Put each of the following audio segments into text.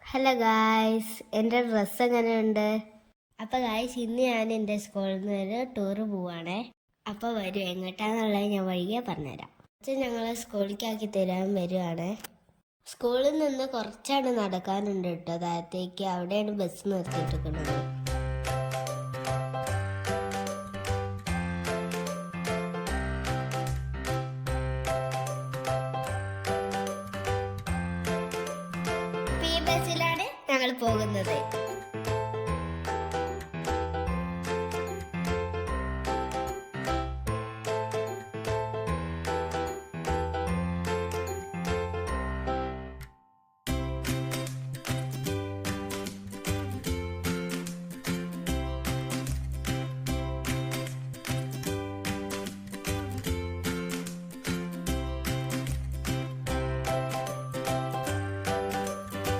Hello guys, എൻ്റെ dress എങ്ങനെയുണ്ട്? അപ്പോൾ ഗായ്സ്, ഇന്ന് ഞാൻ എൻ്റെ സ്കൂളിൽ നിന്ന് ഒരു ടൂറ് പോവാണേ. അപ്പോൾ വരും, എങ്ങോട്ടാന്നുള്ളത് ഞാൻ വഴിയെ പറഞ്ഞുതരാം. ഞങ്ങളെ സ്കൂളിലേക്കാക്കി തരാൻ വരുവാണ്. സ്കൂളിൽ നിന്ന് കുറച്ചാണ് നടക്കാനുണ്ട് കേട്ടോ, താഴത്തേക്ക്. അവിടെയാണ് ബസ് നിർത്തിയിട്ടിരിക്കുന്നത്. ബസ്സിലാണ് ഞങ്ങൾ പോകുന്നത്.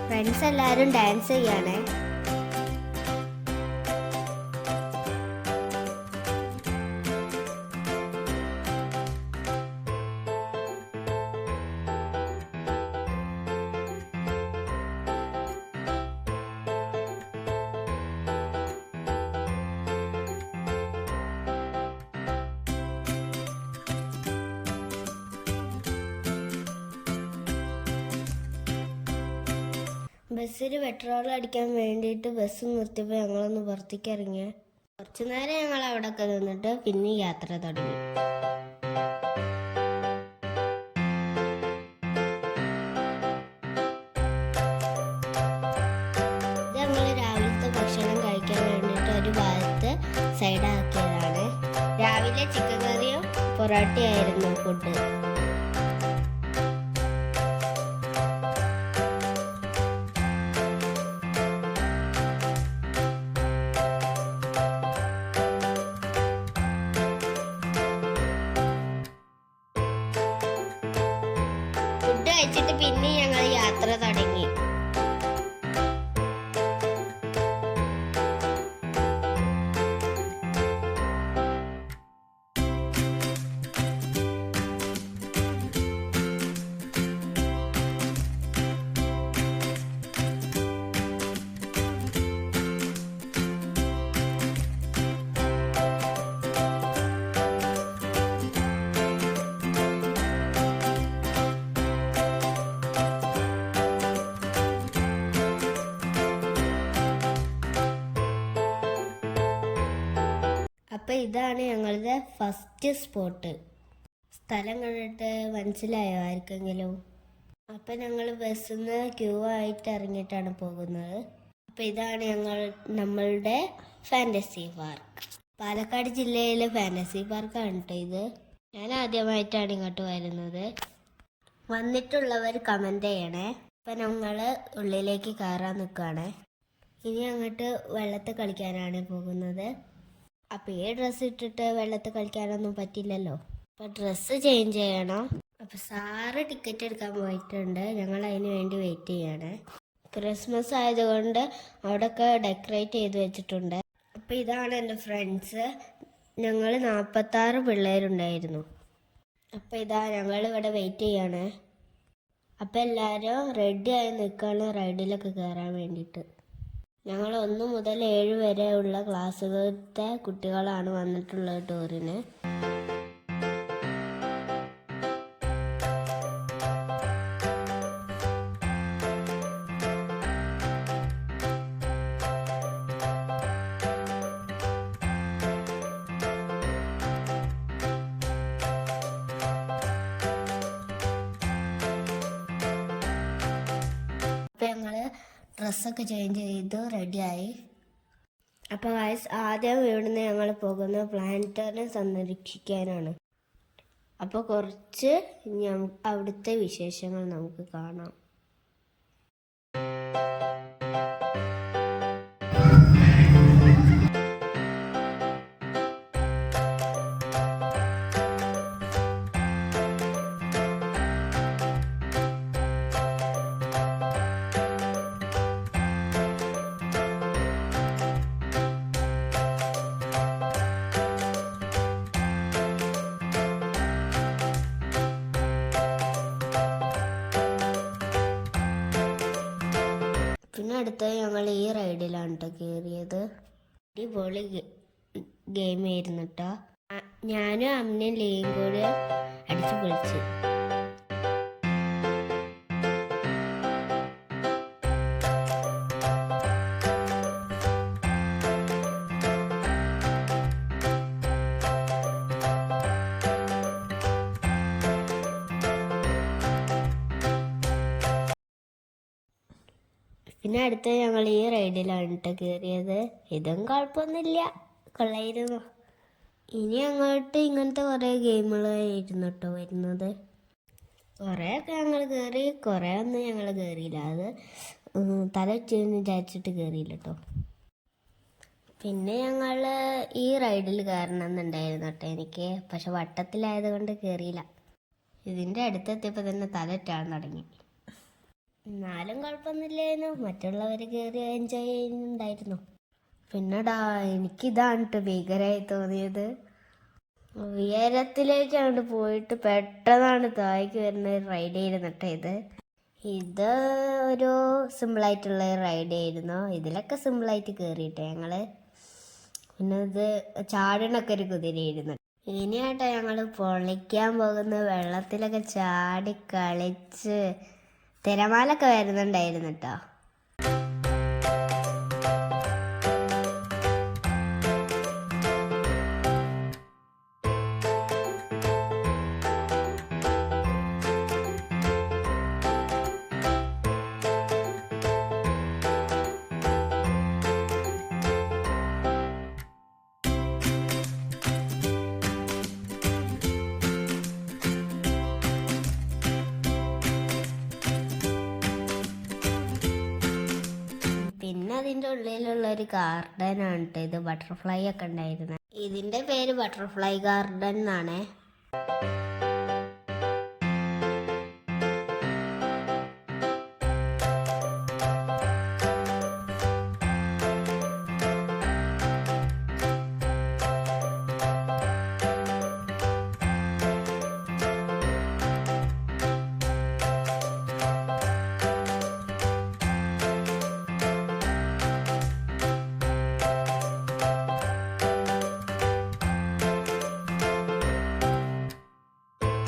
ഫ്രണ്ട്സ് എല്ലാവരും ഡാൻസ് ചെയ്യാണ്. ബസ്സിൽ പെട്രോൾ അടിക്കാൻ വേണ്ടിയിട്ട് ബസ് നിർത്തിയപ്പോൾ ഞങ്ങളൊന്ന് പുറത്തേക്ക് ഇറങ്ങിയ. കുറച്ചു നേരം ഞങ്ങൾ അവിടെ ഒക്കെ നിന്നിട്ട് പിന്നെ യാത്ര തുടങ്ങി. ഇത് ഞങ്ങൾ രാവിലത്തെ ഭക്ഷണം കഴിക്കാൻ വേണ്ടിയിട്ട് ഒരു ഭാഗത്ത് സൈഡാക്കിയതാണ്. രാവിലെ ചിക്കൻ കറിയും പൊറോട്ടയായിരുന്നു ഫുഡ്. ഫുഡ് കഴിച്ചിട്ട് പിന്നെ ഞങ്ങൾ യാത്ര തുടങ്ങി. അപ്പം ഇതാണ് ഞങ്ങളുടെ ഫസ്റ്റ് സ്പോട്ട്. സ്ഥലം കണ്ടിട്ട് മനസ്സിലായോ ആർക്കെങ്കിലും? അപ്പം ഞങ്ങൾ ബസ്സിൽ നിന്ന് ക്യൂ ആയിട്ട് ഇറങ്ങിയിട്ടാണ് പോകുന്നത്. അപ്പം ഇതാണ് നമ്മളുടെ ഫാൻറ്റസി പാർക്ക്. പാലക്കാട് ജില്ലയിലെ ഫാൻറ്റസി പാർക്കാണ് കേട്ടോ ഇത്. ഞാൻ ആദ്യമായിട്ടാണ് ഇങ്ങോട്ട് വരുന്നത്. വന്നിട്ടുള്ളവർ കമൻറ്റ് ചെയ്യണേ. അപ്പം ഞങ്ങൾ ഉള്ളിലേക്ക് കയറാൻ നിൽക്കുകയാണ്. ഇനി അങ്ങോട്ട് വെള്ളത്തിൽ കളിക്കാനാണ് പോകുന്നത്. അപ്പം ഈ ഡ്രസ്സ് ഇട്ടിട്ട് വെള്ളത്തിൽ കളിക്കാനൊന്നും പറ്റില്ലല്ലോ. അപ്പം ഡ്രസ്സ് ചേഞ്ച് ചെയ്യണം. അപ്പം സാറ് ടിക്കറ്റ് എടുക്കാൻ പോയിട്ടുണ്ട്. ഞങ്ങൾ അതിന് വേണ്ടി വെയിറ്റ് ചെയ്യാണ്. ക്രിസ്മസ് ആയതുകൊണ്ട് അവിടെയൊക്കെ ഡെക്കറേറ്റ് ചെയ്ത് വെച്ചിട്ടുണ്ട്. അപ്പം ഇതാണ് എൻ്റെ ഫ്രണ്ട്സ്. ഞങ്ങൾ 46 പിള്ളേരുണ്ടായിരുന്നു. അപ്പം ഇതാ ഞങ്ങൾ ഇവിടെ വെയിറ്റ് ചെയ്യാണ്. അപ്പം എല്ലാവരും റെഡി ആയി നിൽക്കുകയാണ് റൈഡിലൊക്കെ കയറാൻ വേണ്ടിയിട്ട്. ഞങ്ങൾ 1 മുതൽ 7 വരെ ഉള്ള ക്ലാസ്സുകളിലത്തെ കുട്ടികളാണ് വന്നിട്ടുള്ളത് ടൂറിന്. അപ്പം ഞങ്ങൾ ഡ്രസ്സൊക്കെ ചേഞ്ച് ചെയ്തു റെഡിയായി. അപ്പോൾ ആദ്യം ഇവിടുന്ന് ഞങ്ങൾ പോകുന്നത് പ്ലാനറ്റോറിയം സന്ദർശിക്കാനാണ്. അപ്പോൾ കുറച്ച് അവിടുത്തെ വിശേഷങ്ങൾ നമുക്ക് കാണാം. പിന്നെ അടുത്ത ഞങ്ങൾ ഈ റൈഡിലാണ് കേട്ടോ കയറിയത്. അടിപൊളി ഗെയിം ആയിരുന്നു കേട്ടോ. ഞാനും അമ്മയും ലീയും കൂടി അടിച്ചു പൊളിച്ചു. പിന്നെ അടുത്ത് ഞങ്ങൾ ഈ റൈഡിലാണ് കേട്ടോ കയറിയത്. ഇതും കുഴപ്പമൊന്നുമില്ല, കൊള്ളായിരുന്നു. ഇനി അങ്ങോട്ട് ഇങ്ങനത്തെ കുറേ ഗെയിമുകളായിരുന്നു കേട്ടോ വരുന്നത്. കുറേയൊക്കെ ഞങ്ങൾ കയറി, കുറേ ഒന്നും ഞങ്ങൾ കയറിയില്ല. അത് തല വെച്ചെന്ന് വിചാരിച്ചിട്ട് കയറിയില്ല കേട്ടോ. പിന്നെ ഞങ്ങൾ ഈ റൈഡിൽ കയറണമെന്നുണ്ടായിരുന്നു കേട്ടോ എനിക്ക്. പക്ഷെ വട്ടത്തിലായത് കൊണ്ട് കയറിയില്ല. ഇതിൻ്റെ അടുത്തെത്തിയപ്പോൾ തന്നെ തല വെറ്റാൻ തുടങ്ങി. എന്നാലും കുഴപ്പമൊന്നുമില്ലായിരുന്നു, മറ്റുള്ളവർ കയറി എൻജോയ് ചെയ്യുന്നുണ്ടായിരുന്നു. പിന്നെടാ എനിക്കിതാണ് കേട്ടോ ഭീകരമായി തോന്നിയത്. ഉയരത്തിലേക്കാണ്ട് പോയിട്ട് പെട്ടെന്നാണ് താഴേക്ക് വരുന്ന ഒരു റൈഡ് ആയിരുന്നു കേട്ടോ ഇത് ഒരു സിമ്പിളായിട്ടുള്ള റൈഡ് ആയിരുന്നു. ഇതിലൊക്കെ സിമ്പിളായിട്ട് കയറിയിട്ടെ ഞങ്ങൾ. പിന്നെ ഇത് ചാടണൊക്കെ ഒരു കുതിരയായിരുന്നു. ഇനിയാട്ടോ ഞങ്ങൾ പൊളിക്കാൻ പോകുന്ന വെള്ളത്തിലൊക്കെ ചാടി കളിച്ച് തിരമാലൊക്കെ വരുന്നുണ്ടായിരുന്നു കേട്ടോ. പിന്നെ അതിൻ്റെ ഉള്ളിലുള്ള ഒരു ഗാർഡനാണ് കേട്ടോ ഇത്. ബട്ടർഫ്ലൈ ഒക്കെ ഉണ്ടായിരുന്നത്. ഇതിൻ്റെ പേര് ബട്ടർഫ്ലൈ ഗാർഡൻ എന്നാണ്.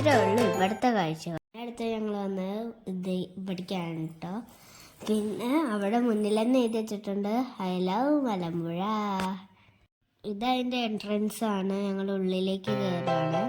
ഇത്രേ ഉള്ളൂ ഇവിടുത്തെ കാഴ്ചകൾ. അടുത്ത് ഞങ്ങൾ വന്ന് ഇത് ഇവിടേക്കാണ് കേട്ടോ. പിന്നെ അവിടെ മുന്നിൽ തന്നെ എഴുതി വെച്ചിട്ടുണ്ട് ഐ ലവ് മലമ്പുഴ. ഇതതിൻ്റെ എൻട്രൻസ് ആണ്. ഞങ്ങൾ ഉള്ളിലേക്ക് കയറാണ്.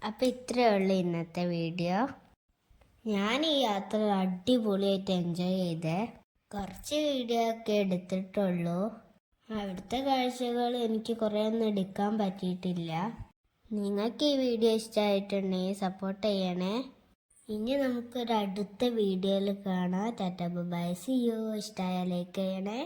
അപ്പോൾ ഇത്രയേ ഉള്ളൂ ഇന്നത്തെ വീഡിയോ. ഞാൻ ഈ യാത്ര അടിപൊളിയായിട്ട് എൻജോയ് ചെയ്തേ. കുറച്ച് വീഡിയോ ഒക്കെ എടുത്തിട്ടുള്ളൂ. അവിടുത്തെ കാഴ്ചകൾ എനിക്ക് കുറേ ഒന്നും എടുക്കാൻ പറ്റിയിട്ടില്ല. നിങ്ങൾക്ക് ഈ വീഡിയോ ഇഷ്ടമായിട്ടുണ്ടെങ്കിൽ സപ്പോർട്ട് ചെയ്യണേ. ഇനി നമുക്കൊരു അടുത്ത വീഡിയോയിൽ കാണാം. Tata bye, see you. ഇഷ്ടമായ ലൈക്ക് ചെയ്യണേ.